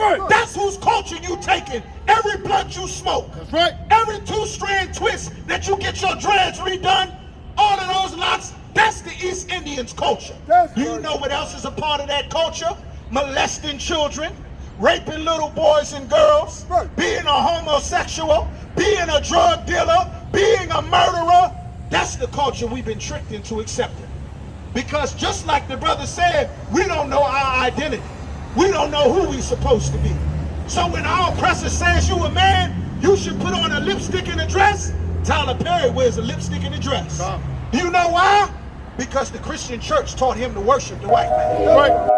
Right. That's whose culture you taking. Every blunt you smoke. That's right. Every two-strand twist that you get your dreads redone, all of those lots, that's the East Indians' culture. You know what else is a part of that culture? Molesting children, raping little boys and girls, being a homosexual, being a drug dealer, being a murderer. That's the culture we've been tricked into accepting. Because just like the brother said, we don't know our identity. We don't know who we're supposed to be. So when our oppressor says you a man, you should put on a lipstick and a dress. Tyler Perry wears a lipstick and a dress. You know why? Because the Christian church taught him to worship the white man. Right.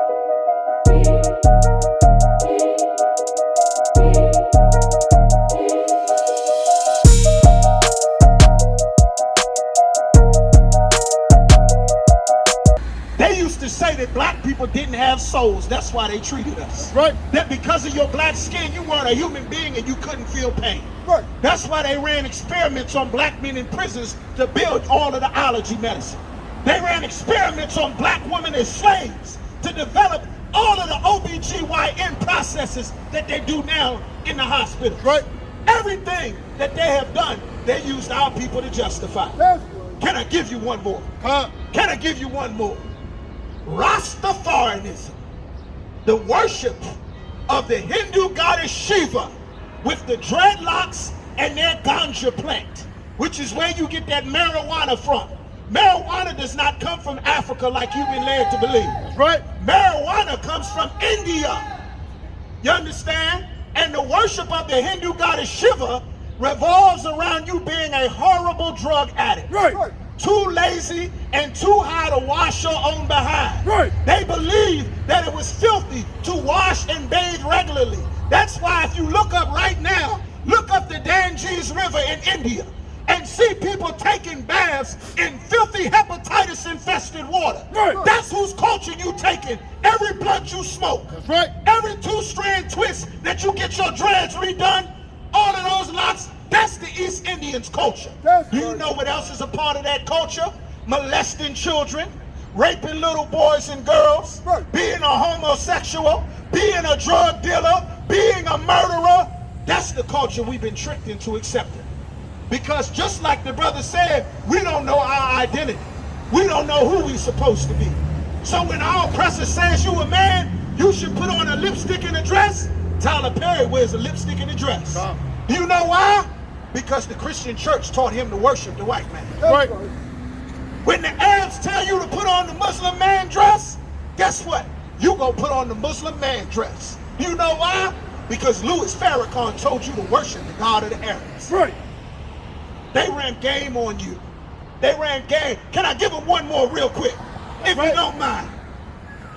They used to say that black people didn't have souls. That's why they treated us. Right. That because of your black skin, you weren't a human being and you couldn't feel pain. Right. That's why they ran experiments on black men in prisons to build all of the allergy medicine. They ran experiments on black women as slaves to develop all of the OBGYN processes that they do now in the hospitals. Right. Everything that they have done, they used our people to justify. Yes. Can I give you one more? Huh? Can I give you one more? Rastafarianism, the worship of the Hindu goddess Shiva with the dreadlocks and their ganja plant, which is where you get that marijuana from. Marijuana does not come from Africa like you've been led to believe. That's right. Marijuana comes from India. You understand? And the worship of the Hindu goddess Shiva revolves around you being a horrible drug addict. Right. Too lazy and too high to wash your own behind. Right. They believed that it was filthy to wash and bathe regularly. That's why if you look up right now, look up the Ganges River in India and see people taking baths in filthy hepatitis infested water. Right. That's whose culture you taking. Every blunt you smoke. That's right. Every two-strand twist that you get your dreads redone, all of those lots, that's the East Indians' culture. You know what else is a part of that culture? Molesting children, raping little boys and girls, being a homosexual, being a drug dealer, being a murderer. That's the culture we've been tricked into accepting. Because just like the brother said, we don't know our identity. We don't know who we're supposed to be. So when our oppressor says you a man, you should put on a lipstick and a dress. Tyler Perry wears a lipstick and a dress. You know why? Because the Christian church taught him to worship the white man. Right. When the Arabs tell you to put on the Muslim man dress, guess what? You gonna put on the Muslim man dress. You know why? Because Louis Farrakhan told you to worship the God of the Arabs. Right. They ran game on you. They ran game. Can I give them one more real quick? If you don't mind.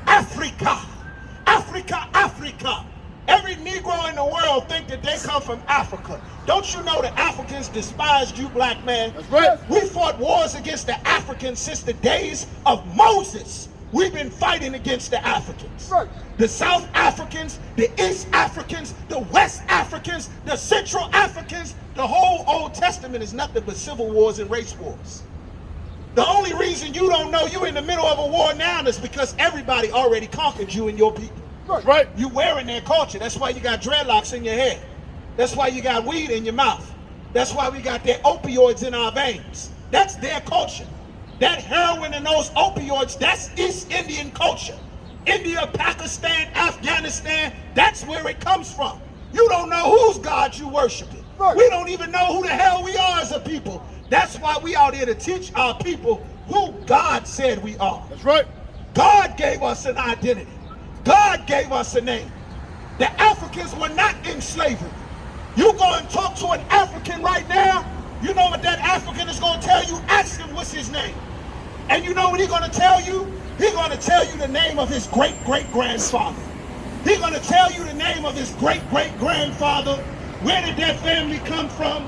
Africa. Africa, Africa. Every Negro in the world think that they come from Africa. Don't you know the Africans despised you, black man? That's right. We fought wars against the Africans since the days of Moses. We've been fighting against the Africans. Right. The South Africans, the East Africans, the West Africans, the Central Africans. The whole Old Testament is nothing but civil wars and race wars. The only reason you don't know you're in the middle of a war now is because everybody already conquered you and your people. That's right. You wearing their culture. That's why you got dreadlocks in your head. That's why you got weed in your mouth. That's why we got their opioids in our veins. That's their culture. That heroin and those opioids, that's East Indian culture. India, Pakistan, Afghanistan, that's where it comes from. You don't know whose God you worshiping. Right. We don't even know who the hell we are as a people. That's why we out here to teach our people who God said we are. That's right. God gave us an identity. God gave us a name. The Africans were not in slavery. You go and talk to an African right now, you know what that African is going to tell you? Ask him what's his name. And you know what he's going to tell you? He's going to tell you the name of his great-great-grandfather. He's going to tell you the name of his great-great-grandfather. Where did their family come from?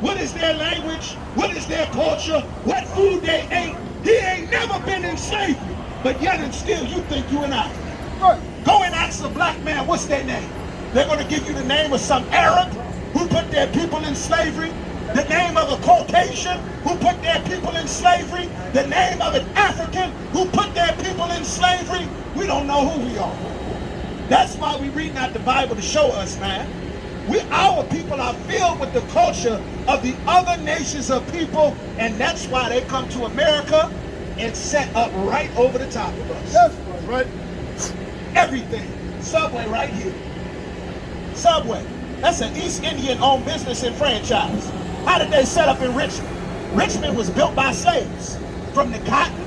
What is their language? What is their culture? What food they ate? He ain't never been in slavery. But yet and still you think you an African. Right. Go and ask a black man, what's their name? They're going to give you the name of some Arab who put their people in slavery, the name of a Caucasian who put their people in slavery, the name of an African who put their people in slavery. We don't know who we are. That's why we read out the Bible to show us, man. Our people are filled with the culture of the other nations of people, and that's why they come to America and set up right over the top of us. That's right. Everything. Subway right here. Subway. That's an East Indian-owned business and franchise. How did they set up in Richmond? Richmond was built by slaves. From the cotton,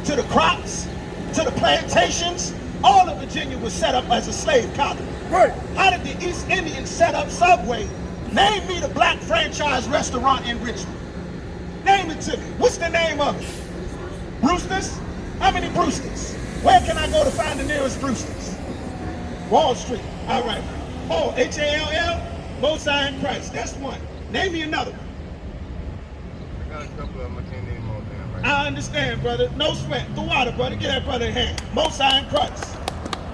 to the crops, to the plantations, all of Virginia was set up as a slave colony. Right. How did the East Indians set up Subway? Name me the black franchise restaurant in Richmond. Name it to me. What's the name of it? Brewster's? How many Brewster's? Where can I go to find the nearest Brewster's? Wall Street. All right. Oh, H-A-L-L? Most High in Christ. That's one. Name me another one. I got a couple of them. I can't name all damn right. I understand, brother. No sweat. The water, brother. Get that brother a hand. Most High in Christ.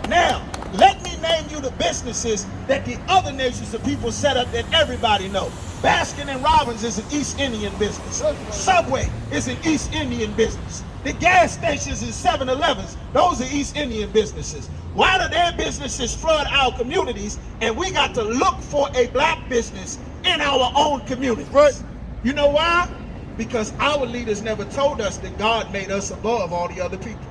Now, let me name you the businesses that the other nations of people set up that everybody know. Baskin and Robbins is an East Indian business. Subway is an East Indian business. The gas stations and 7-Elevens, those are East Indian businesses. Why do their businesses flood our communities and we got to look for a black business in our own communities? Right. You know why? Because our leaders never told us that God made us above all the other people.